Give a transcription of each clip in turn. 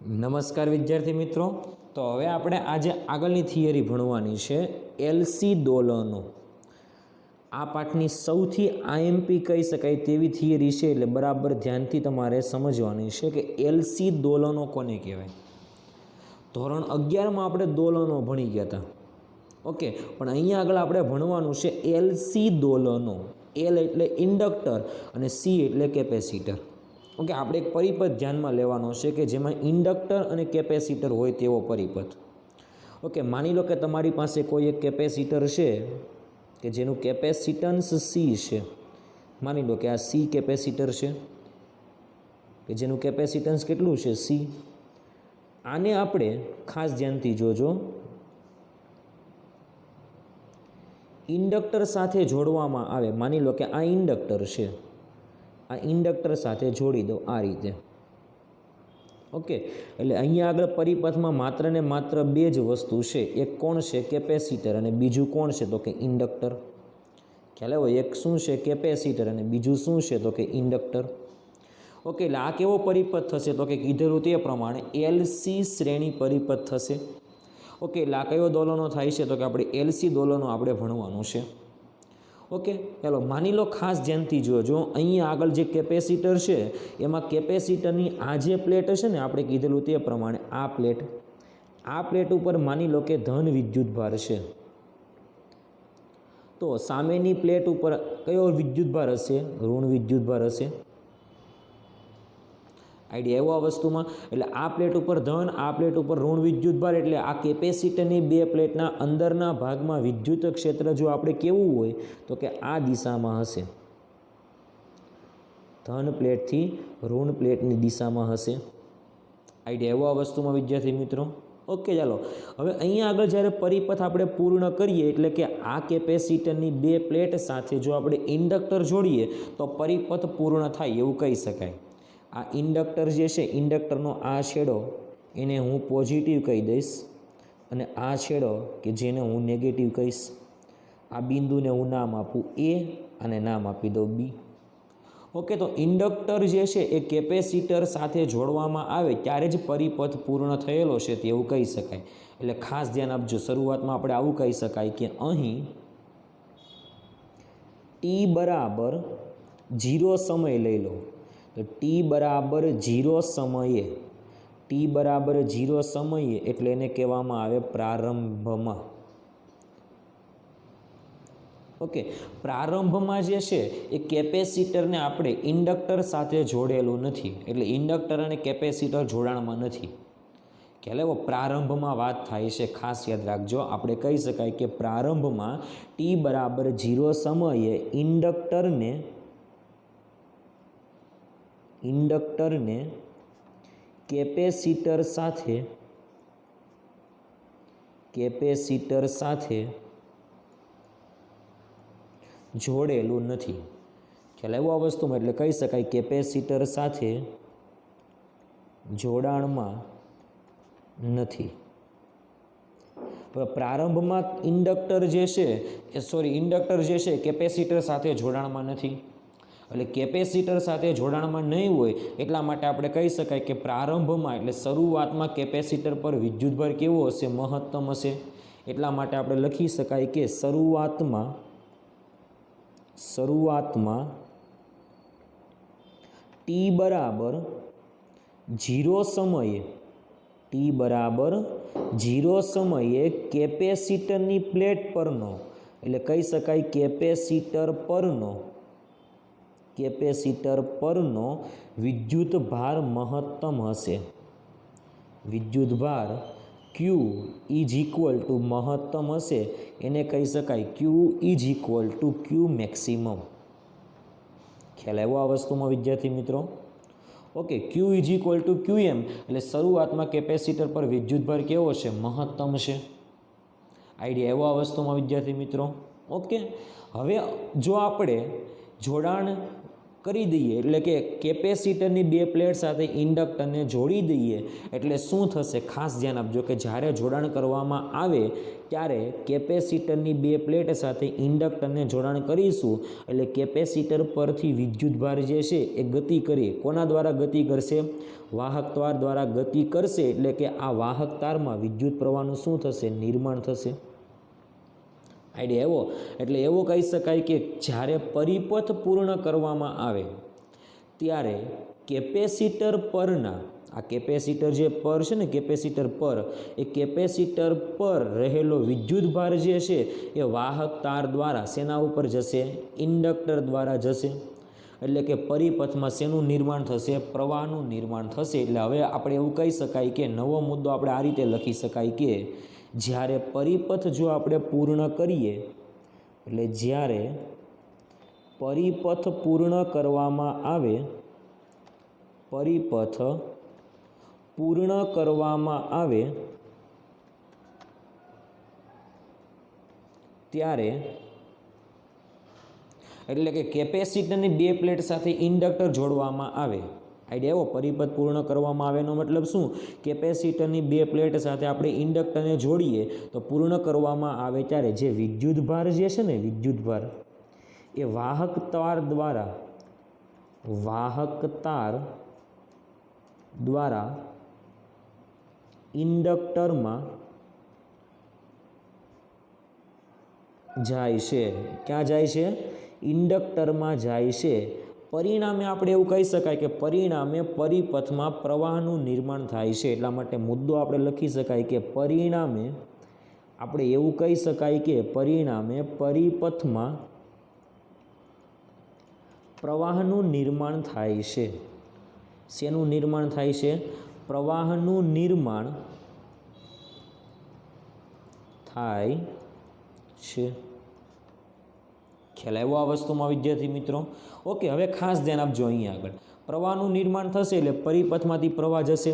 નમસ્કાર વિદ્યાર્થી મિત્રો। તો હવે આપણે આજે આગળની થિયરી ભણવાની છે એલસી દોલનો। આ પાઠની સૌથી આઈએમપી કહી શકાય તેવી થિયરી છે, એટલે બરાબર ધ્યાનથી તમારે સમજવાની છે કે એલસી દોલનો કોને કહેવાય। ધોરણ 11માં આપણે દોલનો ભણી ગયા હતા, ઓકે, પણ અહીંયા આગળ આપણે ભણવાનું છે એલસી દોલનો। એલ એટલે ઇન્ડક્ટર અને સી એટલે કેપેસિટર। ઓકે, આપણે એક પરિપથ ધ્યાનમાં લેવાનો છે કે જેમાં ઇન્ડક્ટર અને કેપેસિટર હોય તેવો પરિપથ। ઓકે, માની લો કે તમારી પાસે કોઈ એક કેપેસિટર છે કે જેનું કેપેસિટન્સ સી છે। માની લો કે આ સી કેપેસિટર છે કે જેનું કેપેસિટન્સ કેટલું છે સી। આને આપણે ખાસ ધ્યાનથી જોજો, ઇન્ડક્ટર સાથે જોડવામાં આવે। માની લો કે આ ઇન્ડક્ટર છે, આ ઇન્ડક્ટર સાથે જોડી દો આ રીતે, ઓકે। એટલે અહીંયા આગળ પરિપથમાં માત્ર ને માત્ર બે જ વસ્તુ છે, એક કોણ છે કેપેસિટર અને બીજું કોણ છે તો કે ઇન્ડક્ટર। ખ્યાલ આવ્યો? એક શું છે કેપેસિટર અને બીજું શું છે તો કે ઇન્ડક્ટર, ઓકે। એટલે આ કેવો પરિપથ થશે તો કે કીધેલું તે પ્રમાણે એલસી શ્રેણી પરિપથ થશે, ઓકે। એટલે આ કયો દોલનો થાય છે તો કે આપણે એલસી દોલનો આપણે ભણવાનું છે, ઓકે। ચાલો માની લો, ખાસ ધ્યાનથી જોજો, અહીંયા આગળ જે કેપેસિટર છે એમાં કેપેસિટરની આ જે પ્લેટ છે ને, આપણે કીધેલું તે પ્રમાણે આ પ્લેટ ઉપર માની લો કે ધન વિદ્યુતભાર છે, તો સામેની પ્લેટ ઉપર કયો વિદ્યુતભાર હશે? ઋણ વિદ્યુતભાર હશે। આઈડિયા એવો આ વસ્તુમાં। એટલે આ પ્લેટ ઉપર ધન, આ પ્લેટ ઉપર ઋણ વિદ્યુતભાર, એટલે આ કેપેસિટરની બે પ્લેટના અંદરના ભાગમાં વિદ્યુત ક્ષેત્ર જો આપણે કેવું હોય તો કે આ દિશામાં હશે, ધન પ્લેટથી ઋણ પ્લેટની દિશામાં હશે। આઈડિયા એવો આ વસ્તુમાં વિદ્યાર્થી મિત્રો, ઓકે। ચાલો હવે અહીંયા આગળ જ્યારે પરિપથ આપણે પૂર્ણ કરીએ, એટલે કે આ કેપેસિટરની બે પ્લેટ સાથે જો આપણે ઇન્ડક્ટર જોડીએ તો પરિપથ પૂર્ણ થાય એવું કહી શકાય। આ ઇન્ડક્ટર જે છે, ઇન્ડક્ટરનો આ છેડો એને હું પોઝિટિવ કહી દઈશ અને આ છેડો કે જેને હું નેગેટિવ કહીશ। આ બિંદુને હું નામ આપું એ અને નામ આપી દઉં બી, ઓકે। તો ઇન્ડક્ટર જે છે એ કેપેસિટર સાથે જોડવામાં આવે ત્યારે જ પરિપથ પૂર્ણ થયેલો છે તેવું કહી શકાય। એટલે ખાસ ધ્યાન આપજો, શરૂઆતમાં આપણે આવું કહી શકાય કે અહીં ટી બરાબર 0 સમય લઈ લો, તો ટી બરાબર 0 સમયે, ટી બરાબર 0 સમયે એટલે એને કહેવામાં આવે પ્રારંભમાં, ઓકે। પ્રારંભમાં જે છે એ કેપેસિટરને આપણે ઇન્ડક્ટર સાથે જોડેલું નથી, એટલે ઇન્ડક્ટર અને કેપેસિટર જોડાણમાં નથી। ખ્યાલ આવ્યો? પ્રારંભમાં વાત થાય છે, ખાસ યાદ રાખજો। આપણે કહી શકાય કે પ્રારંભમાં ટી બરાબર 0 સમયે ઇન્ડક્ટરને કેપેસિટર સાથે જોડેલું નથી। ખ્યાલ આવ્યો આ વસ્તુમાં? એટલે કહી શકાય કેપેસિટર સાથે જોડાણમાં નથી। પ્રારંભમાં ઇન્ડક્ટર જે છે કેપેસિટર સાથે જોડાણમાં નથી, એટલે કેપેસિટર સાથે જોડાણમાં નહીં હોય એટલા માટે આપણે કહી શકાય કે પ્રારંભમાં એટલે શરૂઆતમાં કેપેસિટર પર વિદ્યુતભાર કેવો હશે? મહત્તમ હશે। એટલા માટે આપણે લખી શકાય કે શરૂઆતમાં ટી બરાબર 0 સમયે કેપેસિટરની પ્લેટ પરનો, એટલે કહી શકાય કેપેસિટર પરનો વિદ્યુતભાર મહત્તમ હશે। વિદ્યુતભાર ક્યુ ઇઝ ઇક્વલ ટુ મહત્તમ હશે, એને કહી શકાય Q is equal to Q maximum. ખ્યાલ આવ્યો આ વસ્તુમાં વિદ્યાર્થી મિત્રો, okay. Q is equal to Q M, એટલે શરૂઆતમાં કેપેસિટર પર વિદ્યુતભાર કેવો છે? મહત્તમ છે। આઈડિયા એવો આ વસ્તુમાં વિદ્યાર્થી મિત્રો, ઓકે। હવે જો આપણે જોડાણ કરી દઈએ એટલે કે કેપેસિટરની બે પ્લેટ સાથે ઇન્ડક્ટરને જોડી દઈએ એટલે શું થશે, ખાસ ધ્યાન આપજો કે જ્યારે જોડાણ કરવામાં આવે ત્યારે કેપેસિટરની બે પ્લેટ સાથે ઇન્ડક્ટરને જોડાણ કરીશું એટલે કેપેસિટર પરથી વિદ્યુતભાર જે છે એ ગતિ કરી કોના દ્વારા ગતિ કરશે, વાહક તાર દ્વારા ગતિ કરશે એટલે કે આ વાહક તારમાં વિદ્યુત પ્રવાહનું શું થશે, નિર્માણ થશે। આઈડિયા એવો એટલે એવું કહી શકાય કે જ્યારે પરિપથ પૂર્ણ કરવામાં આવે ત્યારે કેપેસિટર પરના આ કેપેસિટર જે પર છે ને કેપેસિટર પર એ કેપેસિટર પર રહેલો વિદ્યુતભાર જે છે એ વાહક તાર દ્વારા શેના ઉપર જશે, ઇન્ડક્ટર દ્વારા જશે એટલે કે પરિપથમાં શેનું નિર્માણ થશે, પ્રવાહનું નિર્માણ થશે। એટલે હવે આપણે એવું કહી શકાય કે નવો મુદ્દો આપણે આ રીતે લખી શકાય કે જ્યારે પરિપથ જો આપણે પૂર્ણ કરીએ એટલે જ્યારે પરિપથ પૂર્ણ કરવામાં આવે, પરિપથ પૂર્ણ કરવામાં આવે ત્યારે એટલે કે કેપેસિટરની બે પ્લેટ સાથે ઇન્ડક્ટર જોડવામાં આવે। આઈડિયા એવો પરિપથ પૂર્ણ કરવામાં આવે એનો મતલબ શું, કેપેસિટરની બે પ્લેટ સાથે આપણે ઇન્ડક્ટરને જોડીએ તો પૂર્ણ કરવામાં આવે ત્યારે જે વિદ્યુતભાર જે છે ને વિદ્યુતભાર એ વાહક તાર દ્વારા ઇન્ડક્ટરમાં જાય છે। ક્યાં જાય છે, ઇન્ડક્ટરમાં જાય છે। પરિણામે આપણે એવું કહી શકાય કે પરિણામે પરિપથમાં પ્રવાહનું નિર્માણ થાય છે। એટલા માટે મુદ્દો આપણે લખી શકાય કે પરિણામે આપણે એવું કહી શકાય કે પરિણામે પરિપથમાં પ્રવાહનું નિર્માણ થાય છે। શેનું નિર્માણ થાય છે, પ્રવાહનું નિર્માણ થાય છે। ખ્યાલ આવ્યો આ વસ્તુમાં વિદ્યાર્થી મિત્રો? ઓકે, હવે ખાસ ધ્યાન આપજો અહીંયા આગળ પ્રવાહનું નિર્માણ થશે એટલે પરિપથમાંથી પ્રવાહ જશે।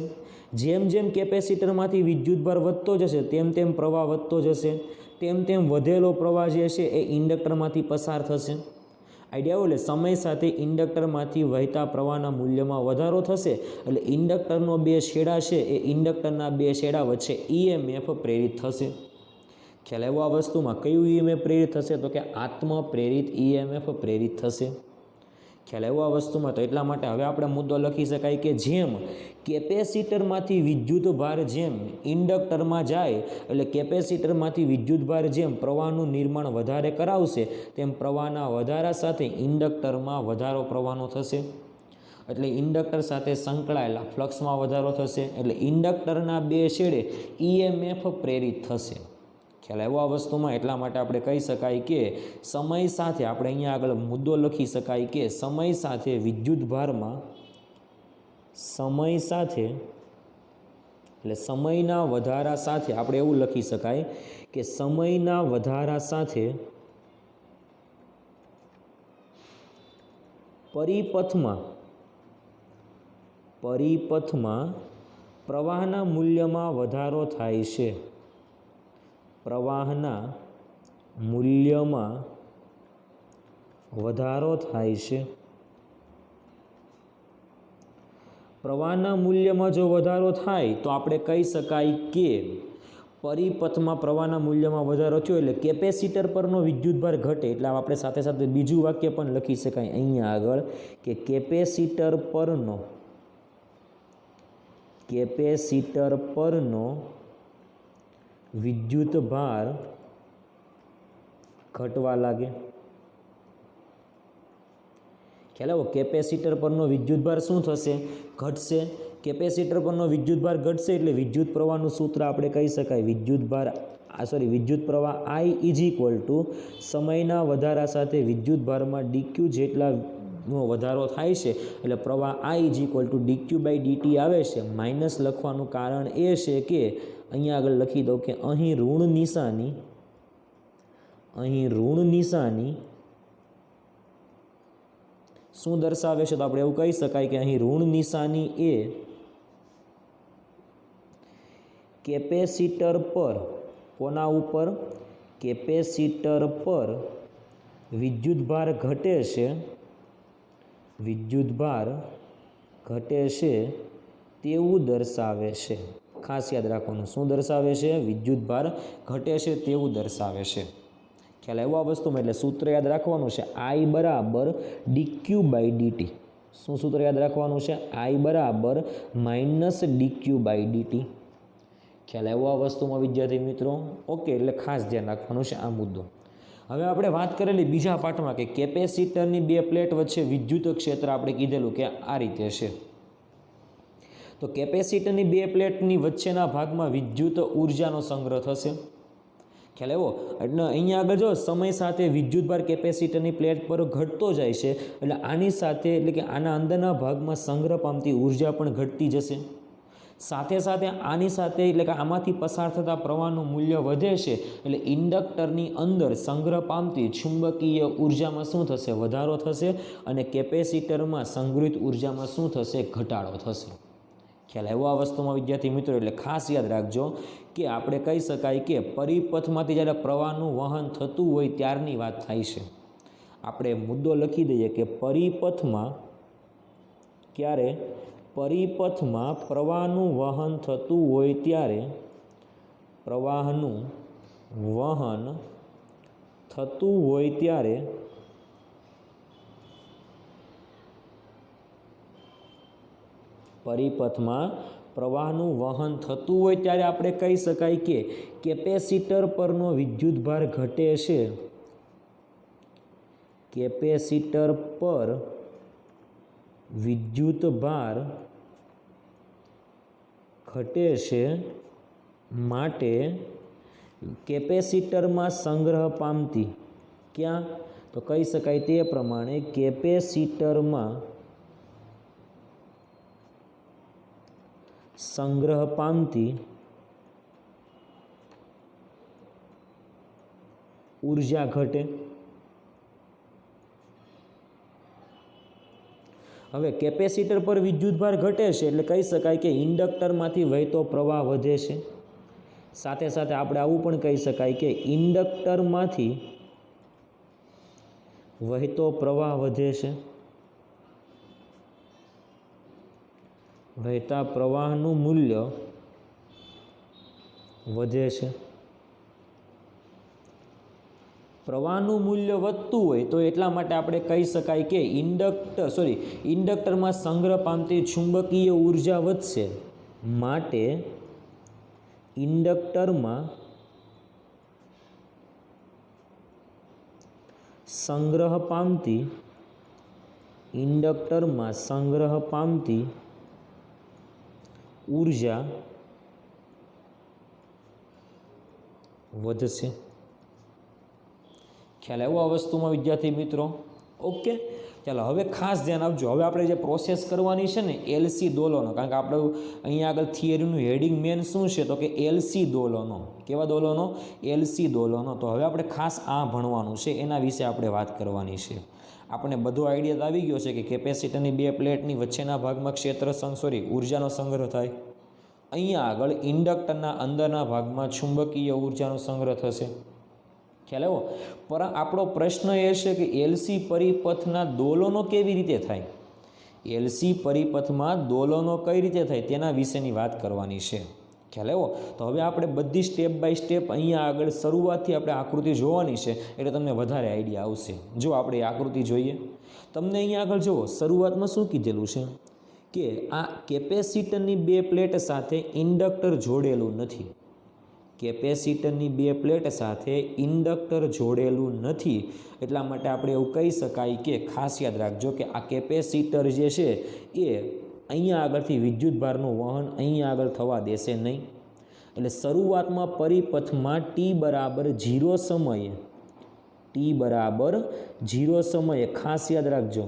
જેમ જેમ કેપેસિટરમાંથી વિદ્યુતભાર વધતો જશે તેમ તેમ પ્રવાહ વધતો જશે, તેમ તેમ વધેલો પ્રવાહ જે છે એ ઇન્ડક્ટરમાંથી પસાર થશે। આઈડિયા એટલે સમય સાથે ઇન્ડક્ટરમાંથી વહેતા પ્રવાહના મૂલ્યમાં વધારો થશે એટલે ઇન્ડક્ટરનો બે છેડા છે એ ઇન્ડક્ટરના બે છેડા વચ્ચે EMF પ્રેરિત થશે। ખ્યાલ આવ્યો આ વસ્તુમાં? કયું EMF પ્રેરિત થશે તો કે આત્મ પ્રેરિત EMF પ્રેરિત થશે। ખ્યાલ આવ્યો આ વસ્તુમાં? તો એટલા માટે હવે આપણે મુદ્દો લખી શકાય કે જેમ કેપેસિટરમાંથી વિદ્યુતભાર જેમ ઇન્ડક્ટરમાં જાય એટલે કેપેસિટરમાંથી વિદ્યુતભાર જેમ પ્રવાહનું નિર્માણ વધારે કરાવશે તેમ પ્રવાહના વધારા સાથે ઇન્ડક્ટરમાં વધારો પ્રવાહનો થશે એટલે ઇન્ડક્ટર સાથે સંકળાયેલા ફ્લક્સમાં વધારો થશે એટલે ઇન્ડક્ટરના બે છેડે EMF પ્રેરિત થશે। ખ્યાલ આવ્યો આ વસ્તુમાં? એટલા માટે આપણે કહી શકાય કે સમય સાથે આપણે અહીંયા આગળ મુદ્દો લખી શકાય કે સમય સાથે વિદ્યુતભારમાં સમય સાથે એટલે સમયના વધારા સાથે આપણે એવું લખી શકાય કે સમયના વધારા સાથે પરિપથમાં પ્રવાહના મૂલ્યમાં વધારો થાય છે। પ્રવાહના મૂલ્યમાં વધારો થાય છે। પ્રવાહના મૂલ્યમાં જો વધારો થાય તો આપણે કહી શકાય કે પરિપથમાં પ્રવાહના મૂલ્યમાં વધારો થયો એટલે કેપેસિટર પરનો વિદ્યુતભાર ઘટે। એટલે આપણે સાથે સાથે બીજું વાક્ય પણ લખી શકાય અહીંયા આગળ કે કેપેસિટર પરનો વિદ્યુતભાર ઘટવા લાગે। ખ્યાલ આવ્યો? કેપેસિટર પરનો વિદ્યુતભાર શું થશે, ઘટશે। કેપેસિટર પરનો વિદ્યુતભાર ઘટશે એટલે વિદ્યુત પ્રવાહનું સૂત્ર આપણે કહી શકાય વિદ્યુત પ્રવાહ I = સમયના વધારા સાથે વિદ્યુતભારમાં dq જેટલાનો વધારો થાય છે એટલે પ્રવાહ I = dq/dt આવે છે। માઇનસ લખવાનું કારણ એ છે કે અહીંયા આગળ લખી દો કે અહીં ઋણ નિશાની શું દર્શાવે છે તો આપણે એવું કહી શકાય કે અહીં ઋણ નિશાની એ કેપેસિટર પર કોના ઉપર, કેપેસિટર પર વિદ્યુતભાર ઘટે છે વિદ્યુતભાર ઘટે છે તેવું દર્શાવે છે। ખાસ યાદ રાખવાનું, શું દર્શાવે છે? વિદ્યુતભાર ઘટે છે તેવું દર્શાવે છે। ખ્યાલ આવ્યો આ વસ્તુમાં? એટલે સૂત્ર યાદ રાખવાનું છે, I બરાબર dq/dt। શું સૂત્ર યાદ રાખવાનું છે? I બરાબર -dq/dt। ખ્યાલ આવ્યો આ વસ્તુમાં વિદ્યાર્થી મિત્રો? ઓકે, એટલે ખાસ ધ્યાન રાખવાનું છે આ મુદ્દો। હવે આપણે વાત કરેલી બીજા પાઠમાં કે કેપેસિટરની બે પ્લેટ વચ્ચે વિદ્યુત ક્ષેત્ર આપણે કીધેલું કે આ રીતે છે। તો કેપેસિટરની બે પ્લેટની વચ્ચેના ભાગમાં વિદ્યુત ઉર્જાનો સંગ્રહ થશે। ખ્યાલ આવ્યો? એટલે અહીંયા આગળ જો સમય સાથે વિદ્યુતભાર કેપેસિટરની પ્લેટ પર ઘટતો જાય છે, એટલે આની સાથે એટલે કે આના અંદરના ભાગમાં સંગ્રહ પામતી ઉર્જા પણ ઘટતી જશે। સાથે સાથે આની સાથે એટલે કે આમાંથી પસાર થતા પ્રવાહનું મૂલ્ય વધે છે, એટલે ઇન્ડક્ટરની અંદર સંગ્રહ પામતી ચુંબકીય ઉર્જામાં શું થશે? વધારો થશે, અને કેપેસિટરમાં સંગ્રહિત ઉર્જામાં શું થશે? ઘટાડો થશે। ખ્યાલ આવ્યો આ વસ્તુમાં વિદ્યાર્થી મિત્રો? એટલે ખાસ યાદ રાખજો કે આપણે કહી શકાય કે પરિપથમાંથી જ્યારે પ્રવાહનું વહન થતું હોય ત્યારની વાત થાય છે। આપણે મુદ્દો લખી દઈએ કે પરિપથમાં ક્યારે પરિપથમાં પ્રવાહનું વહન થતું હોય ત્યારે પ્રવાહનું વહન થતું હોય ત્યારે પરિપથમાં પ્રવાહનું વહન થતું હોય ત્યારે આપણે કહી શકાય કે કેપેસિટર પરનો વિદ્યુતભાર ઘટે છે। કેપેસિટર પર વિદ્યુતભાર ઘટે છે માટે કેપેસિટરમાં સંગ્રહ પામતી, ક્યાં? તો કહી શકાય તે પ્રમાણે કેપેસિટરમાં સંગ્રહ પામતી ઉર્જા ઘટે। હવે કેપેસિટર પર વિદ્યુતભાર ઘટે છે એટલે કહી શકાય કે ઇન્ડક્ટરમાંથી વહેતો પ્રવાહ વધે છે। સાથે સાથે આપણે આવું પણ કહી શકાય કે ઇન્ડક્ટરમાંથી વહેતો પ્રવાહ વધે છે। વહેતા પ્રવાહનું મૂલ્ય વધે છે। પ્રવાહનું મૂલ્ય વધતું હોય તો એટલા માટે આપણે કહી શકાય કે ઇન્ડક્ટરમાં સંગ્રહ પામતી ચુંબકીય ઉર્જા વધશે, માટે ઇન્ડક્ટરમાં સંગ્રહ પામતી ઉર્જા વધશે। ખ્યાલ આવ્યો આ વસ્તુમાં વિદ્યાર્થી મિત્રો? ઓકે, ચાલો હવે ખાસ ધ્યાન આપજો। હવે આપણે જે પ્રોસેસ કરવાની છે ને એલસી દોલનો, કારણ કે આપણે અહીંયા આગળ થિયરીનું હેડિંગ મેન શું છે તો કે એલસી દોલનો। કેવા દોલનો? એલસી દોલનો। તો હવે આપણે ખાસ આ ભણવાનું છે, એના વિશે આપણે વાત કરવાની છે। આપણે બધો આઈડિયા આવી ગયો છે કે કેપેસિટરની બે પ્લેટની વચ્ચેના ભાગમાં ક્ષેત્ર ઉર્જાનો સંગ્રહ થાય। અહીંયા આગળ ઇન્ડક્ટરના અંદરના ભાગમાં ચુંબકીય ઉર્જાનો સંગ્રહ થશે। ખ્યાલ આવ્યો? પર આપણો પ્રશ્ન એ છે કે એલસી પરિપથના દોલનો કેવી રીતે થાય? એલસી પરિપથમાં દોલનો કઈ રીતે થાય તેના વિશેની વાત કરવાની છે। ખ્યાલ આવ્યો? તો હવે આપણે બધી સ્ટેપ બાય સ્ટેપ અહીંયા આગળ શરૂઆતથી આપણે આકૃતિ જોવાની છે, એટલે તમને વધારે આઈડિયા આવશે। જો આપણે આકૃતિ જોઈએ, તમને અહીંયા આગળ જુઓ, શરૂઆતમાં શું કીધેલું છે કે આ કેપેસિટરની બે પ્લેટ સાથે ઇન્ડક્ટર જોડેલું નથી। કેપેસિટરની બે પ્લેટ સાથે ઇન્ડક્ટર જોડેલું નથી, એટલા માટે આપણે એવું કહી શકાય કે ખાસ યાદ રાખજો કે આ કેપેસિટર જે છે એ અહીંયા આગળથી વિદ્યુતભારનું વહન અહીંયા આગળ થવા દેશે નહીં। એટલે શરૂઆતમાં પરિપથમાં ટી બરાબર 0 સમયે ખાસ યાદ રાખજો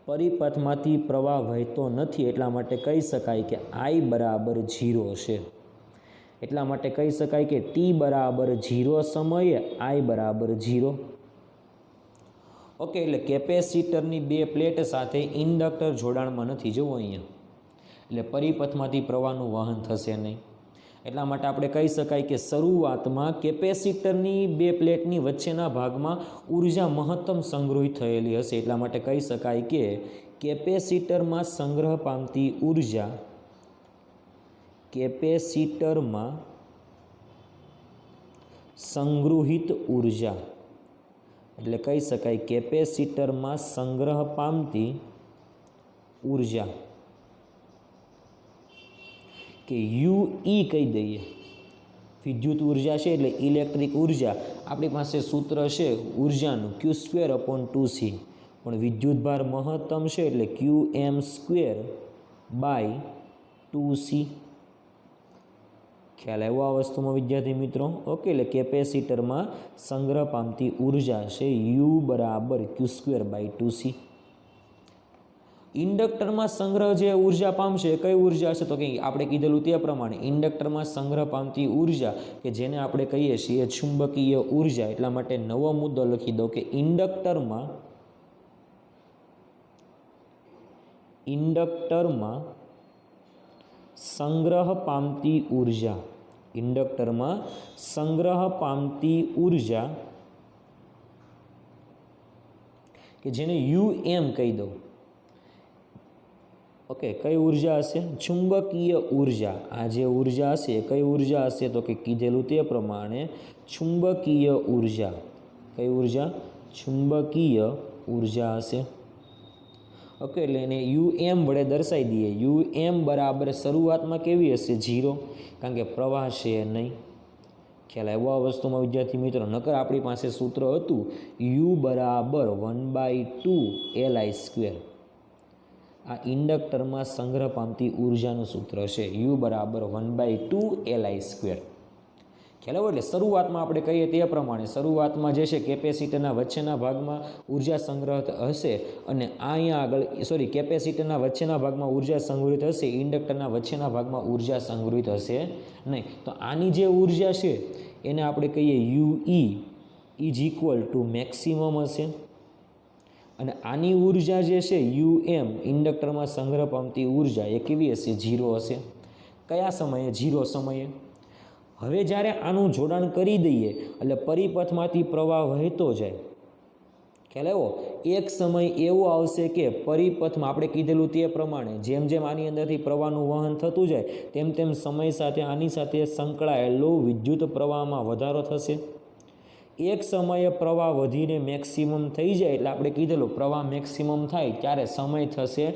પરિપથમાંથી પ્રવાહ વહેતો નથી, એટલા માટે કહી શકાય કે I બરાબર 0 છે। એટલા માટે કહી શકાય કે ટી બરાબર 0 સમયે I બરાબર 0। ઓકે, એટલે કેપેસિટરની બે પ્લેટ સાથે ઇન્ડક્ટર જોડાણમાં નથી, જુઓ અહીંયા, એટલે પરિપથમાંથી પ્રવાહનું વહન થશે નહીં। એટલા માટે આપણે કહી શકાય કે શરૂઆતમાં કેપેસિટરની બે પ્લેટની વચ્ચેના ભાગમાં ઉર્જા મહત્તમ સંગ્રહિત થયેલી હશે. એટલા માટે કહી શકાય કે કેપેસિટરમાં સંગ્રહ પામતી ઉર્જા કેપેસિટરમાં સંગૃહિત ઉર્જા એટલે કહી શકાય કેપેસિટરમાં સંગ્રહ પામતી ઉર્જા કે યુ ઈ કહી દઈએ. વિદ્યુત ઉર્જા છે એટલે ઇલેક્ટ્રિક ઉર્જા. આપણી પાસે સૂત્ર છે ઉર્જાનું Q²/2C, પણ વિદ્યુત ભાર મહત્તમ છે એટલે Qm²/2C. ખ્યાલ આવ્યો આ વસ્તુમાં વિદ્યાર્થી મિત્રો? ઓકે, એટલે કેપેસિટરમાં સંગ્રહ પામતી ઉર્જા છે U = Q²/2C. ઇન્ડક્ટરમાં સંગ્રહ જે ઉર્જા પામશે એ કઈ ઉર્જા છે? તો કે આપણે કીધેલું તે પ્રમાણે ઇન્ડક્ટરમાં સંગ્રહ પામતી ઉર્જા કે જેને આપણે કહીએ છીએ ચુંબકીય ઉર્જા. એટલા માટે નવો મુદ્દો લખી દો કે ઇન્ડક્ટરમાં સંગ્રહ પામતી ઉર્જા, ઇન્ડક્ટરમાં સંગ્રહ પામતી ઉર્જા કે જેને UM કહી દો. ઓકે, કઈ ઉર્જા હશે? ચુંબકીય ઉર્જા. આ જે ઉર્જા હશે કઈ ઉર્જા હશે? તો કે કીધેલું તે પ્રમાણે ચુંબકીય ઉર્જા. કઈ ઉર્જા? ચુંબકીય ઉર્જા હશે. ઓકે, એટલે એને UM વડે દર્શાવી દઈએ. UM બરાબર શરૂઆતમાં કેવી હશે? 0, કારણ કે પ્રવાહ છે નહીં. ખ્યાલ આવ્યો આ વસ્તુમાં વિદ્યાર્થી મિત્રો? નકર આપણી પાસે સૂત્ર હતું U = 1/2LI². આ ઇન્ડક્ટરમાં સંગ્રહ પામતી ઉર્જાનું સૂત્ર છે U = 1/2LI². ખ્યાલ આવ્યો? એટલે શરૂઆતમાં આપણે કહીએ તે પ્રમાણે શરૂઆતમાં જે છે કેપેસિટરના વચ્ચેના ભાગમાં ઉર્જા સંગ્રહ હશે અને અહીંયા આગળ કેપેસિટરના વચ્ચેના ભાગમાં ઉર્જા સંગ્રહિત હશે, ઇન્ડક્ટરના વચ્ચેના ભાગમાં ઉર્જા સંગ્રહિત હશે નહીં. તો આની જે ઉર્જા છે એને આપણે કહીએ UE = મેક્સિમમ હશે. અને આની ઉર્જા જે છે UM, ઇન્ડક્ટરમાં સંગ્રહ પામતી ઉર્જા, એ કેવી હશે? 0 હશે. કયા સમયે? 0 સમયે. હવે જ્યારે આનું જોડાણ કરી દઈએ એટલે પરિપથમાંથી પ્રવાહ વહેતો જાય. ખ્યાલ આવ્યો? એક સમય એવો આવશે કે પરિપથમાં આપણે કીધેલું તે પ્રમાણે જેમ જેમ આની અંદરથી પ્રવાહનું વહન થતું જાય તેમ તેમ સમય સાથે આની સાથે સંકળાયેલો વિદ્યુત પ્રવાહમાં વધારો થશે. એક સમયે પ્રવાહ વધીને મેક્સિમમ થઈ જાય એટલે આપણે કીધેલું પ્રવાહ મેક્સિમમ થાય ત્યારે સમય થશે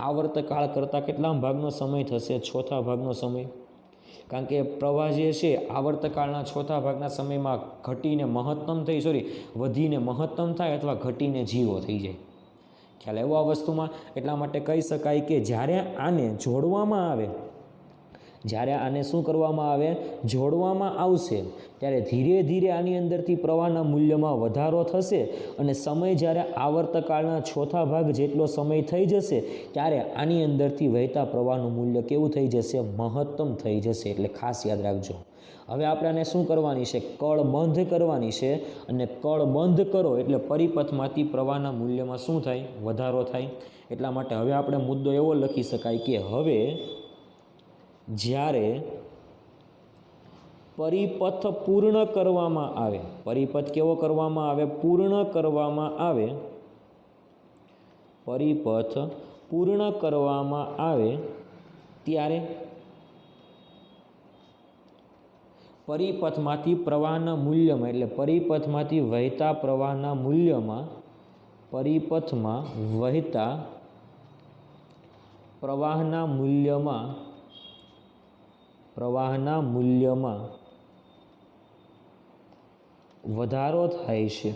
આવર્તકાળ કરતાં કેટલા ભાગનો સમય થશે? ચોથા ભાગનો સમય. કારણ કે પ્રવાહ જે છે આવર્તકાળના ચોથા ભાગના સમયમાં વધીને મહત્તમ થાય અથવા ઘટીને 0 થઈ જાય. ખ્યાલ આવ્યો આ વસ્તુમાં? એટલા માટે કહી શકાય કે જ્યારે આને જોડવામાં આવે, જ્યારે આને શું કરવામાં આવે? જોડવામાં આવશે ત્યારે ધીરે ધીરે આની અંદરથી પ્રવાહના મૂલ્યમાં વધારો થશે અને સમય જ્યારે આવર્તકાળના ચોથા ભાગ જેટલો સમય થઈ જશે ત્યારે આની અંદરથી વહેતા પ્રવાહનું મૂલ્ય કેવું થઈ જશે? મહત્તમ થઈ જશે. એટલે ખાસ યાદ રાખજો. હવે આપણે આને શું કરવાની છે? કળ બંધ કરવાની છે અને કળ બંધ કરો એટલે પરિપથમાંથી પ્રવાહના મૂલ્યમાં શું થાય? વધારો થાય. એટલા માટે હવે આપણે મુદ્દો એવો લખી શકાય કે હવે જ્યારે પરિપથ પૂર્ણ કરવામાં આવે, પરિપથ કેવો કરવામાં આવે? પૂર્ણ કરવામાં આવે. પરિપથ પૂર્ણ કરવામાં આવે ત્યારે પરિપથમાંથી પ્રવાહના મૂલ્યમાં એટલે પરિપથમાંથી વહેતા પ્રવાહના મૂલ્યમાં પરિપથમાં વહેતા પ્રવાહના મૂલ્યમાં વધારો થાય છે.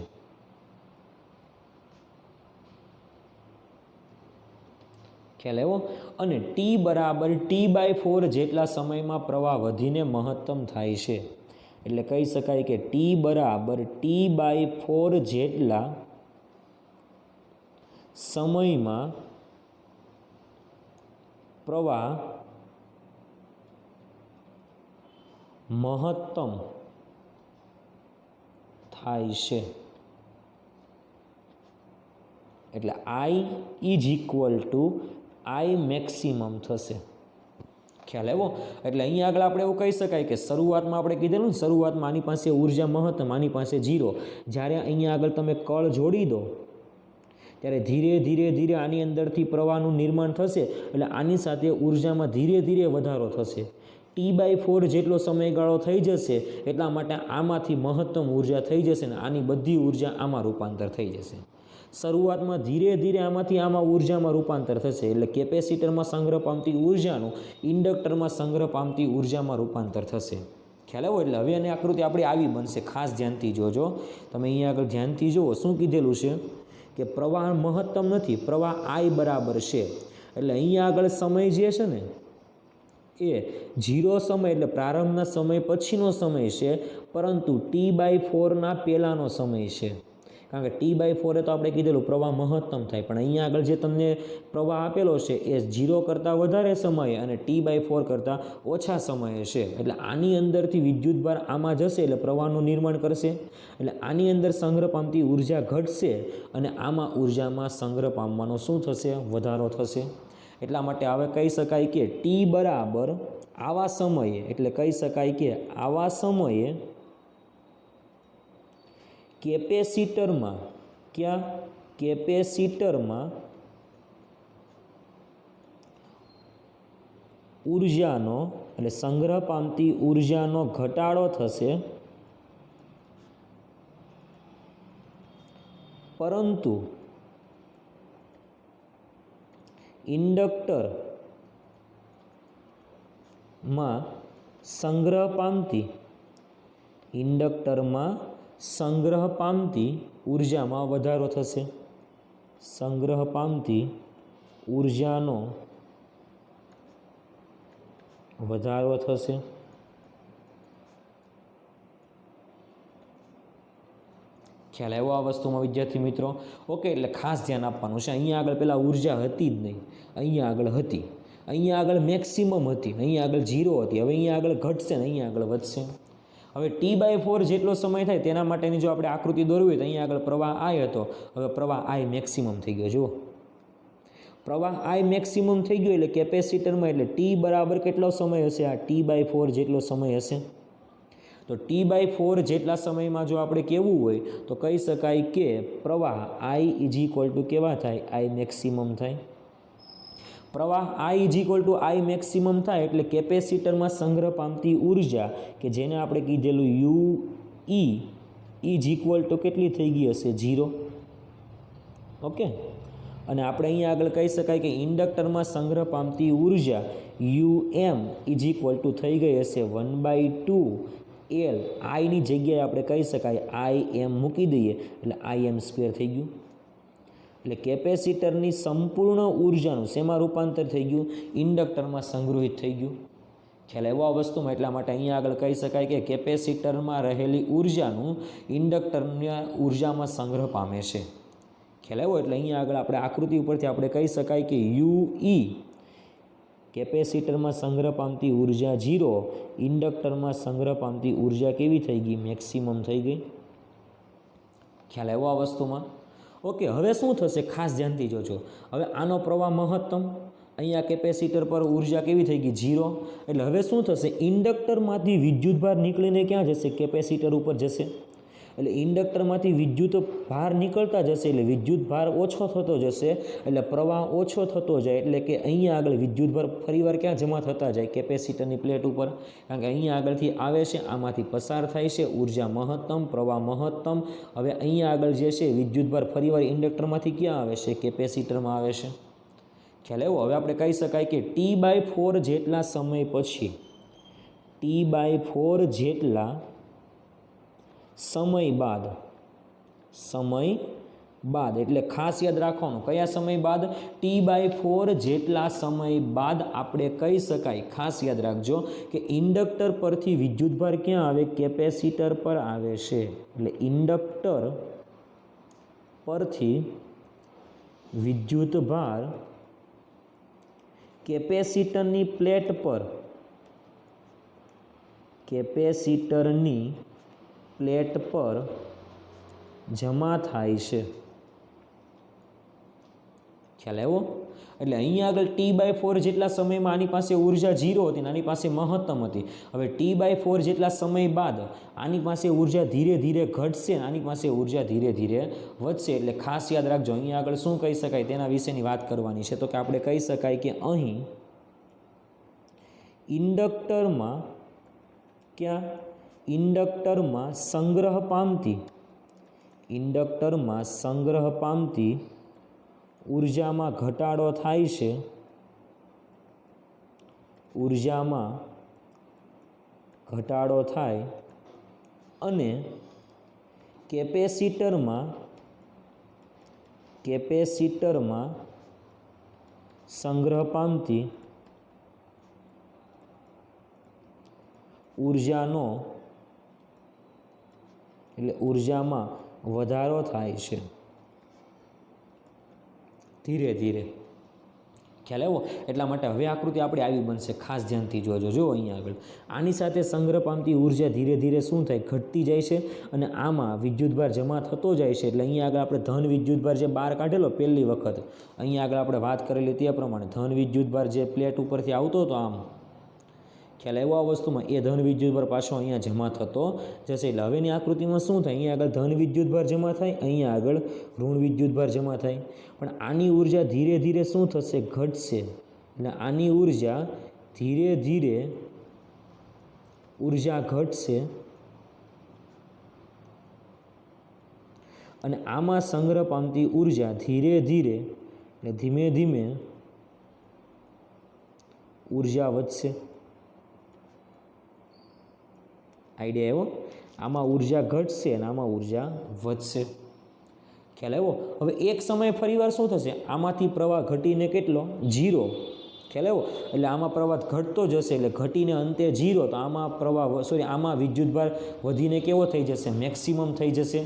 ખ્યાલ આવ્યો? અને T/T/4 જેટલા સમયમાં પ્રવાહ વધીને મહત્તમ થાય છે. એટલે કહી શકાય કે T/T/4 જેટલા સમયમાં પ્રવાહ મહત્તમ થાય છે. એટલે I = I મેક્સિમમ થશે. ખ્યાલ આવ્યો? એટલે અહીંયા આગળ આપણે એવું કહી શકાય કે શરૂઆતમાં આપણે કીધેલું ને, શરૂઆતમાં આની પાસે ઉર્જા મહત્તમ, આની પાસે 0. જ્યારે અહીંયા આગળ તમે કળ જોડી દો ત્યારે ધીરે ધીરે ધીરે આની અંદરથી પ્રવાહનું નિર્માણ થશે, એટલે આની સાથે ઉર્જામાં ધીરે ધીરે વધારો થશે. T/4 જેટલો સમયગાળો થઈ જશે, એટલા માટે આમાંથી મહત્તમ ઉર્જા થઈ જશે ને આની બધી ઉર્જા આમાં રૂપાંતર થઈ જશે. શરૂઆતમાં ધીરે ધીરે આમાંથી આમાં ઉર્જામાં રૂપાંતર થશે, એટલે કેપેસિટરમાં સંગ્રહ પામતી ઉર્જાનું ઇન્ડક્ટરમાં સંગ્રહ પામતી ઉર્જામાં રૂપાંતર થશે. ખ્યાલ આવ્યો? એટલે હવે આની આકૃતિ આપણી આવી બનશે. ખાસ ધ્યાનથી જોજો. તમે અહીંયા આગળ ધ્યાનથી જુઓ શું કીધેલું છે કે પ્રવાહ મહત્તમ નથી, પ્રવાહ I બરાબર છે. એટલે અહીંયા આગળ સમય જે છે ને એ 0 સમય એટલે પ્રારંભના સમય પછીનો સમય છે, પરંતુ T/4 પહેલાંનો સમય છે. કારણ કે T/4 તો આપણે કીધેલું પ્રવાહ મહત્તમ થાય, પણ અહીંયા આગળ જે તમને પ્રવાહ આપેલો છે એ 0 કરતાં વધારે સમયે અને T/4 કરતાં ઓછા સમયે છે. એટલે આની અંદરથી વિદ્યુતભાર આમાં જશે એટલે પ્રવાહનું નિર્માણ કરશે, એટલે આની અંદર સંગ્રહ પામતી ઉર્જા ઘટશે અને આમાં ઉર્જામાં સંગ્રહ પામવાનો શું થશે? વધારો થશે. એટલા માટે હવે કહી શકાય કે T બરાબર આવા સમયે, એટલે કહી શકાય કે આવા સમયે કેપેસિટરમાં, ક્યાં? કેપેસિટરમાં ઉર્જાનો એટલે સંગ્રહ પામતી ઉર્જાનો ઘટાડો થશે, પરંતુ ઇન્ડક્ટરમાં સંગ્રહ પામતી ઉર્જામાં વધારો થશે. સંગ્રહ પામતી ઉર્જાનો વધારો થશે. ખ્યાલ આવ્યો આ વસ્તુમાં વિદ્યાર્થી મિત્રો? ઓકે, એટલે ખાસ ધ્યાન આપવાનું છે. અહીંયા આગળ પહેલાં ઉર્જા હતી જ નહીં, અહીંયા આગળ હતી. અહીંયા આગળ મેક્સિમમ હતી, અહીંયા આગળ 0 હતી. હવે અહીંયા આગળ ઘટશે ને અહીંયા આગળ વધશે. હવે T/4 જેટલો સમય થાય તેના માટેની જો આપણે આકૃતિ દોરવી હોય તો અહીંયા આગળ પ્રવાહ I હતો, હવે પ્રવાહ I મેક્સિમમ થઈ ગયો. જુઓ, પ્રવાહ I મેક્સિમમ થઈ ગયો એટલે કેપેસિટરમાં, એટલે T બરાબર કેટલો સમય હશે? આ T/4 જેટલો સમય હશે. તો T/4 જેટલા સમયમાં જો આપણે કહેવું હોય તો કહી શકાય કે પ્રવાહ I = કેવા થાય? I મેક્સિમમ થાય. પ્રવાહ I = I મેક્સિમમ થાય એટલે કેપેસિટરમાં સંગ્રહ પામતી ઉર્જા કે જેને આપણે કીધેલું UE કેટલી થઈ ગઈ હશે? 0. ઓકે, અને આપણે અહીંયા આગળ કહી શકાય કે ઇન્ડક્ટરમાં સંગ્રહ પામતી ઉર્જા UM થઈ ગઈ હશે 1/2L. આઈની જગ્યાએ આપણે કહી શકાય IM મૂકી દઈએ એટલે IM² થઈ ગયું. એટલે કેપેસિટરની સંપૂર્ણ ઉર્જાનું શેમાં રૂપાંતર થઈ ગયું? ઇન્ડક્ટરમાં સંગ્રહિત થઈ ગયું. ખ્યાલ આવ્યો આ વસ્તુમાં? એટલા માટે અહીંયા આગળ કહી શકાય કે કેપેસિટરમાં રહેલી ઉર્જાનું ઇન્ડક્ટરની ઉર્જામાં સંગ્રહ પામે છે. ખ્યાલ આવ્યો? એટલે અહીંયા આગળ આપણે આકૃતિ ઉપરથી આપણે કહી શકાય કે UE કેપેસિટરમાં સંગ્રહ પામતી ઉર્જા 0, ઇન્ડક્ટરમાં સંગ્રહ પામતી ઉર્જા કેવી થઈ ગઈ? મેક્સિમમ થઈ ગઈ. ખ્યાલ આવ્યો આ વસ્તુમાં? ઓકે, હવે શું થશે? ખાસ ધ્યાનથી જોજો. હવે આનો પ્રવાહ મહત્તમ, અહીંયા કેપેસિટર પર ઉર્જા કેવી થઈ ગઈ? 0. એટલે હવે શું થશે? ઇન્ડક્ટરમાંથી વિદ્યુતભાર નીકળીને ક્યાં જશે? કેપેસિટર ઉપર જશે. એટલે ઇન્ડક્ટરમાંથી વિદ્યુત ભાર નીકળતા જશે એટલે વિદ્યુતભાર ઓછો થતો જશે, એટલે પ્રવાહ ઓછો થતો જાય. એટલે કે અહીંયા આગળ વિદ્યુતભાર ફરીવાર ક્યાં જમા થતા જાય? કેપેસિટરની પ્લેટ ઉપર. કારણ કે અહીંયા આગળથી આવે છે, આમાંથી પસાર થાય છે, ઉર્જા મહત્તમ, પ્રવાહ મહત્તમ. હવે અહીંયા આગળ જે છે વિદ્યુતભાર ફરીવાર ઇન્ડક્ટરમાંથી ક્યાં આવે છે? કેપેસિટરમાં આવે છે. ખ્યાલ આવ્યો? હવે આપણે કહી શકાય કે T/4 જેટલા સમય પછી, T/4 જેટલા સમય બાદ એટલે ખાસ યાદ રાખવાનું, કયા સમય બાદ? T/4 જેટલા સમય બાદ આપણે કહી શકાય, ખાસ યાદ રાખજો, કે ઇન્ડક્ટર પરથી વિદ્યુતભાર ક્યાં આવે? કેપેસિટર પર આવે છે. એટલે ઇન્ડક્ટર પરથી વિદ્યુતભાર કેપેસિટરની પ્લેટ પર, કેપેસિટરની પ્લેટ પર જમા થાય છે. ખ્યાલ આવ્યો? એટલે અહીંયા આગળ T/4 જેટલા સમયમાં આની પાસે ઉર્જા 0 હતી અને આની પાસે મહત્તમ હતી. હવે T/4 જેટલા સમય બાદ આની પાસે ઉર્જા ધીરે ધીરે ઘટશે અને આની પાસે ઉર્જા ધીરે ધીરે વધશે. એટલે ખાસ યાદ રાખજો, અહીંયા આગળ શું કહી શકાય તેના વિશેની વાત કરવાની છે. તો કે આપણે કહી શકાય કે અહીં ઇન્ડક્ટરમાં સંગ્રહ પામતી ઉર્જામાં ઘટાડો થાય છે. ઉર્જામાં ઘટાડો થાય અને કેપેસિટરમાં સંગ્રહ પામતી ઉર્જાનો એટલે ઉર્જામાં વધારો થાય છે ધીરે ધીરે. ખ્યાલ આવ્યો? એટલા માટે હવે આકૃતિ આપણે આવી બનશે, ખાસ ધ્યાનથી જોજો. જો અહીંયા આગળ આની સાથે સંગ્રહ પામતી ઉર્જા ધીરે ધીરે શું થાય? ઘટતી જાય છે અને આમાં વિદ્યુતભાર જમા થતો જાય છે. એટલે અહીંયા આગળ આપણે ધન વિદ્યુતભાર જે બહાર કાઢેલો પહેલી વખત, અહીંયા આગળ આપણે વાત કરેલી તે પ્રમાણે ધન વિદ્યુતભાર જે પ્લેટ ઉપરથી આવતો હતો આમ, ખ્યાલ આવ્યો આ વસ્તુમાં, એ ધન વિદ્યુતભાર પાછો અહીંયા જમા થતો જશે. એટલે હવેની આકૃતિમાં શું થાય? અહીંયા આગળ ધન વિદ્યુતભાર જમા થાય, અહીંયા આગળ ઋણ વિદ્યુતભાર જમા થાય. પણ આની ઉર્જા ધીરે ધીરે શું થશે? ઘટશે. એટલે આની ઉર્જા ધીરે ધીરે ઉર્જા ઘટશે અને આમાં સંગ્રહ પામતી ઉર્જા ધીરે ધીરે એટલે ધીમે ધીમે ઉર્જા વધશે. આઈડિયા આવ્યો? આમાં ઉર્જા ઘટશે અને આમાં ઉર્જા વધશે. ખ્યાલ આવ્યો? હવે એક સમયે ફરીવાર શું થશે? આમાંથી પ્રવાહ ઘટીને કેટલો? 0. ખ્યાલ આવ્યો? એટલે આમાં પ્રવાહ ઘટતો જશે એટલે ઘટીને અંતે 0. તો આમાં આમાં વિદ્યુતભાર વધીને કેવો થઈ જશે? મેક્સિમમ થઈ જશે.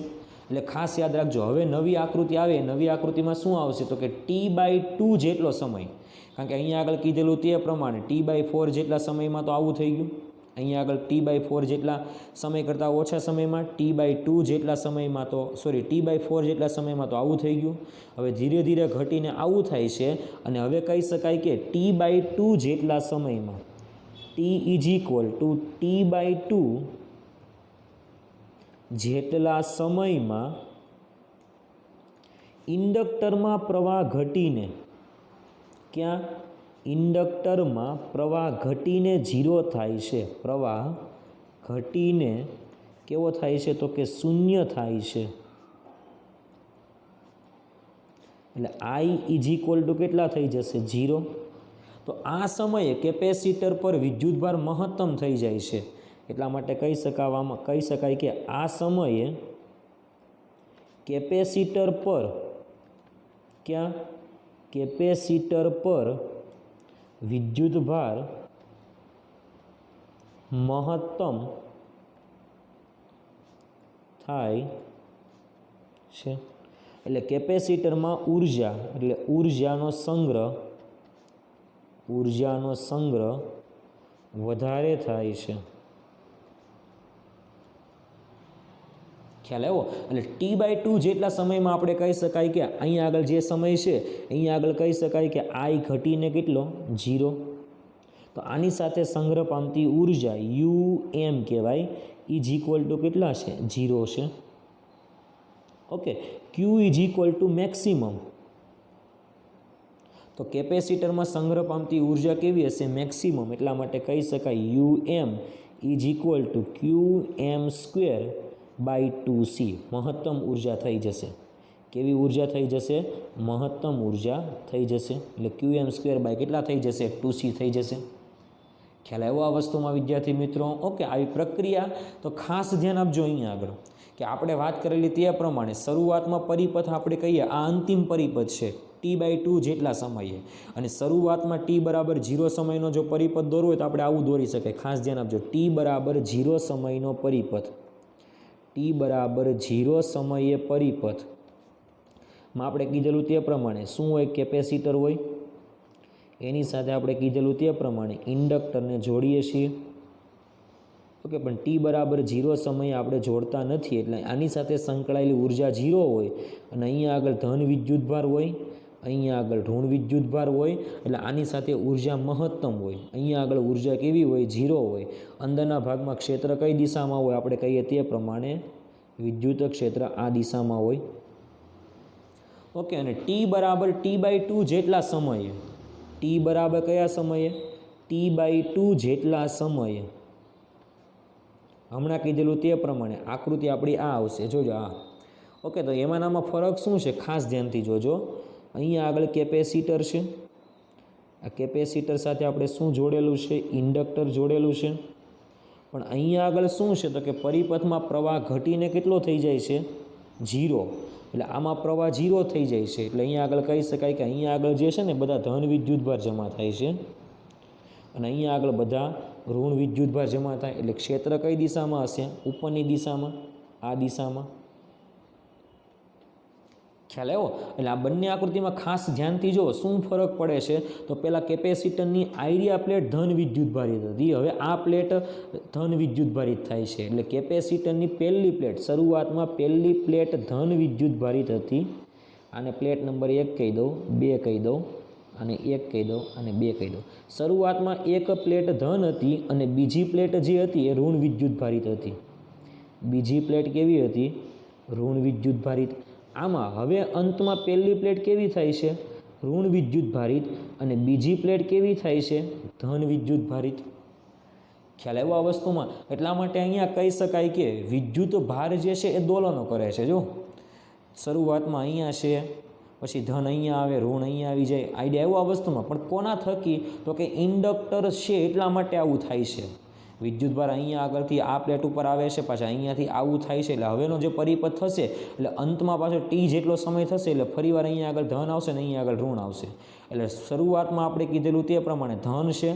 એટલે ખાસ યાદ રાખજો, હવે નવી આકૃતિ આવે, નવી આકૃતિમાં શું આવશે? તો કે T/2 જેટલો સમય. કારણ કે અહીંયા આગળ કીધેલું તે પ્રમાણે T/4 જેટલા સમયમાં તો આવું થઈ ગયું. અહીંયા આગળ T/4 જેટલા સમય કરતાં ઓછા સમયમાં, T/2 જેટલા સમયમાં તો T/4 જેટલા સમયમાં તો આવું થઈ ગયું. હવે ધીરે ધીરે ઘટીને આવું થાય છે અને હવે કહી શકાય કે T/2 જેટલા સમયમાં T/2 જેટલા સમયમાં ઇન્ડક્ટરમાં પ્રવાહ ઘટીને ઇન્ડક્ટરમાં પ્રવાહ ઘટીને 0 થાય છે. પ્રવાહ ઘટીને કેવો થાય છે? તો કે 0 થાય છે. એટલે I કેટલા થઈ જશે? 0. તો આ સમયે કેપેસિટર પર વિદ્યુતભાર મહત્તમ થઈ જાય છે. એટલા માટે કહી શકાય કે આ સમયે કેપેસિટર પર વિદ્યુતભાર મહત્તમ થાય છે. એટલે કેપેસિટરમાં ઉર્જા એટલે ઉર્જાનો સંગ્રહ વધારે થાય છે. ખ્યાલ આવ્યો? એટલે T/2 જેટલા સમયમાં આપણે કહી શકાય કે અહીંયા આગળ જે સમય છે અહીંયા આગળ કહી શકાય કે I ઘટીને કેટલો? 0. તો આની સાથે સંગ્રહ પામતી ઉર્જા UM કહેવાય. કેટલા છે? 0 છે. ઓકે. Q maximum. તો કેપેસિટરમાં સંગ્રહ પામતી ઉર્જા કેવી હશે? મેક્સિમમ. એટલા માટે કહી શકાય UM QM²/2C. મહત્તમ ઉર્જા થઈ જશે. કેવી ઉર્જા થઈ જશે? મહત્તમ ઉર્જા થઈ જશે. એટલે QM² કેટલા થઈ જશે? 2C થઈ જશે. ખ્યાલ આવ્યો આ વસ્તુમાં વિદ્યાર્થી મિત્રો? ઓકે. આવી પ્રક્રિયા તો ખાસ ધ્યાન આપજો અહીંયા આગળ કે આપણે વાત કરેલી તે પ્રમાણે શરૂઆતમાં પરિપથ આપણે કહીએ આ અંતિમ પરિપથ છે T/2 જેટલા સમયે, અને શરૂઆતમાં T=0 સમયનો જો પરિપથ દોરવો હોય તો આપણે આવું દોરી શકાય. ખાસ ધ્યાન આપજો, T=0 સમયનો પરિપથ, T=0 સમયે પરિપથમાં આપણે કીધેલું તે પ્રમાણે શું હોય? કેપેસિટર હોય, એની સાથે આપણે કીધેલું તે પ્રમાણે ઇન્ડક્ટરને જોડીએ છીએ. ઓકે. પણ T=0 સમયે આપણે જોડતા નથી, એટલે આની સાથે સંકળાયેલી ઉર્જા 0 હોય અને અહીંયા આગળ ધન વિદ્યુતભાર હોય અહીંયા આગળ ઋણ વિદ્યુતભાર હોય એટલે આની સાથે ઉર્જા મહત્તમ હોય, અહીંયા આગળ ઉર્જા કેવી હોય? 0 હોય. અંદરના ભાગમાં ક્ષેત્ર કઈ દિશામાં હોય? આપણે કહીએ તે પ્રમાણે વિદ્યુત ક્ષેત્ર આ દિશામાં હોય. ઓકે, અને ટી બરાબર T/2 જેટલા સમયે, ટી બરાબર કયા સમયે? T/2 જેટલા સમયે, હમણાં કીધેલું તે પ્રમાણે આકૃતિ આપણી આ આવશે, જોજો આ. ઓકે, તો એમાંનામાં ફરક શું છે ખાસ ધ્યાનથી જોજો. અહીંયા આગળ કેપેસિટર છે, આ કેપેસિટર સાથે આપણે શું જોડેલું છે? ઇન્ડક્ટર જોડેલું છે. પણ અહીંયા આગળ શું છે તો કે પરિપથમાં પ્રવાહ ઘટીને કેટલો થઈ જાય છે? 0. એટલે આમાં પ્રવાહ 0 થઈ જાય છે. એટલે અહીંયા આગળ કહી શકાય કે અહીંયા આગળ જે છે ને બધા ધન વિદ્યુતભાર જમા થાય છે અને અહીંયા આગળ બધા ઋણ વિદ્યુતભાર જમા થાય. એટલે ક્ષેત્ર કઈ દિશામાં હશે? ઉપરની દિશામાં, આ દિશામાં. ખ્યાલ આવ્યો? એટલે આ બંને આકૃતિમાં ખાસ ધ્યાનથી જો શું ફરક પડે છે. તો પહેલાં કેપેસિટરની આયરિયા પ્લેટ ધન વિદ્યુતભારિત હતી, હવે આ પ્લેટ ધન વિદ્યુતભારિત થાય છે. એટલે કેપેસિટરની પહેલી પ્લેટ, શરૂઆતમાં પહેલી પ્લેટ ધન વિદ્યુતભારિત હતી. આને પ્લેટ નંબર 1 કહી દઉં, 2 કહી દઉં, અને 1 કહી દઉં, અને 2 કહી દઉં. શરૂઆતમાં એક પ્લેટ ધન હતી અને બીજી પ્લેટ જે હતી એ ઋણ વિદ્યુતભારિત હતી. બીજી પ્લેટ કેવી હતી? ઋણ વિદ્યુતભારિત. આમાં હવે અંતમાં પહેલી પ્લેટ કેવી થાય છે? ઋણ વિદ્યુતભારિત. અને બીજી પ્લેટ કેવી થાય છે? ધન વિદ્યુતભારિત. ખ્યાલ આવ્યો આ વસ્તુમાં? એટલા માટે અહીંયા કહી શકાય કે વિદ્યુત ભાર જે છે એ દોલનો કરે છે. જો શરૂઆતમાં અહીંયા છે, પછી ધન અહીંયા આવે, ઋણ અહીંયા આવી જાય. આઈડિયા આવ્યો આ વસ્તુમાં? પણ કોના થકી? તો કે ઇન્ડક્ટર છે એટલા માટે આવું થાય છે. વિદ્યુતભાર અહીંયા આગળથી આ પ્લેટ ઉપર આવે છે, પાછા અહીંયાથી આવું થાય છે. એટલે હવેનો જે પરિપથ થશે એટલે અંતમાં પાછો ટી જેટલો સમય થશે એટલે ફરીવાર અહીંયા આગળ ધન આવશે ને અહીંયા આગળ ઋણ આવશે. એટલે શરૂઆતમાં આપણે કીધેલું તે પ્રમાણે ધન છે,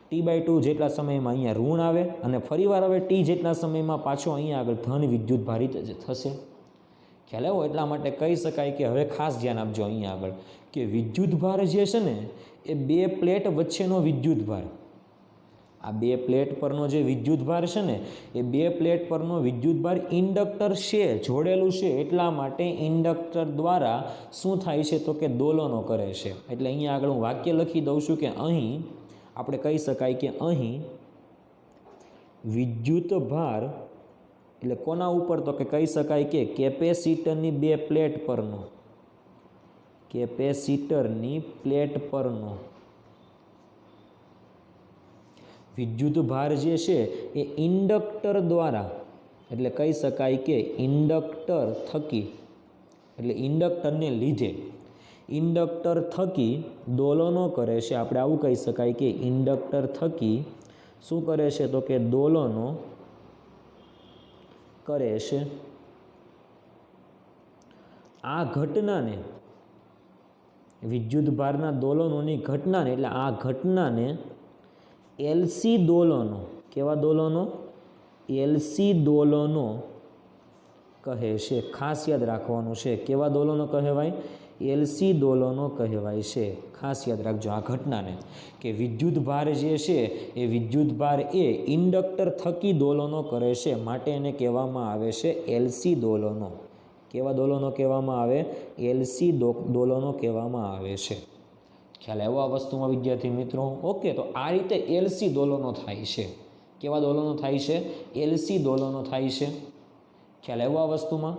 T/2 જેટલા સમયમાં અહીંયા ઋણ આવે અને ફરીવાર હવે ટી જેટલા સમયમાં પાછો અહીંયા આગળ ધન વિદ્યુતભારિત થશે. ખ્યાલ આવ્યો? એટલા માટે કહી શકાય કે હવે ખાસ ધ્યાન આપજો અહીંયા આગળ કે વિદ્યુતભાર જે છે ને એ બે પ્લેટ વચ્ચેનો વિદ્યુતભાર, આ બે પ્લેટ પરનો જે વિદ્યુતભાર છે ને એ બે પ્લેટ પરનો વિદ્યુતભાર ઇન્ડક્ટર છે જોડેલું છે એટલા માટે ઇન્ડક્ટર દ્વારા શું થાય છે તો કે દોલનો કરે છે. એટલે અહીંયા આગળ હું વાક્ય લખી દઉં છું કે અહીં આપણે કહી શકાય કે અહીં વિદ્યુતભાર એટલે કોના ઉપર? તો કે કહી શકાય કે કેપેસિટરની બે પ્લેટ પરનો, કેપેસિટરની પ્લેટ પરનો વિદ્યુતભાર જે છે એ ઇન્ડક્ટર દ્વારા, એટલે કહી શકાય કે ઇન્ડક્ટર થકી, એટલે ઇન્ડક્ટરને લીધે, ઇન્ડક્ટર થકી દોલનો કરે છે. આપણે આવું કહી શકાય કે ઇન્ડક્ટર થકી શું કરે છે તો કે દોલનો કરે છે. આ ઘટનાને, વિદ્યુતભારના દોલનોની ઘટનાને, એટલે આ ઘટનાને એલસી દોલનો, કેવા દોલનો? એલસી દોલનો કહે છે. ખાસ યાદ રાખવાનું છે. કેવા દોલનો કહેવાય? એલસી દોલનો કહેવાય છે. ખાસ યાદ રાખજો આ ઘટનાને કે વિદ્યુતભાર જે છે એ વિદ્યુતભાર એ ઇન્ડક્ટર થકી દોલનો કરે છે માટે એને કહેવામાં આવે છે એલસી દોલનો. કેવા દોલનો કહેવામાં આવે? એલસી દોલનો કહેવામાં આવે છે. ખ્યાલ આવ્યો આ વસ્તુમાં વિદ્યાર્થી મિત્રો? ઓકે, તો આ રીતે એલસી દોલનો થાય છે. કેવા દોલનો થાય છે? એલસી દોલનો થાય છે. ખ્યાલ આવ્યો આ વસ્તુમાં?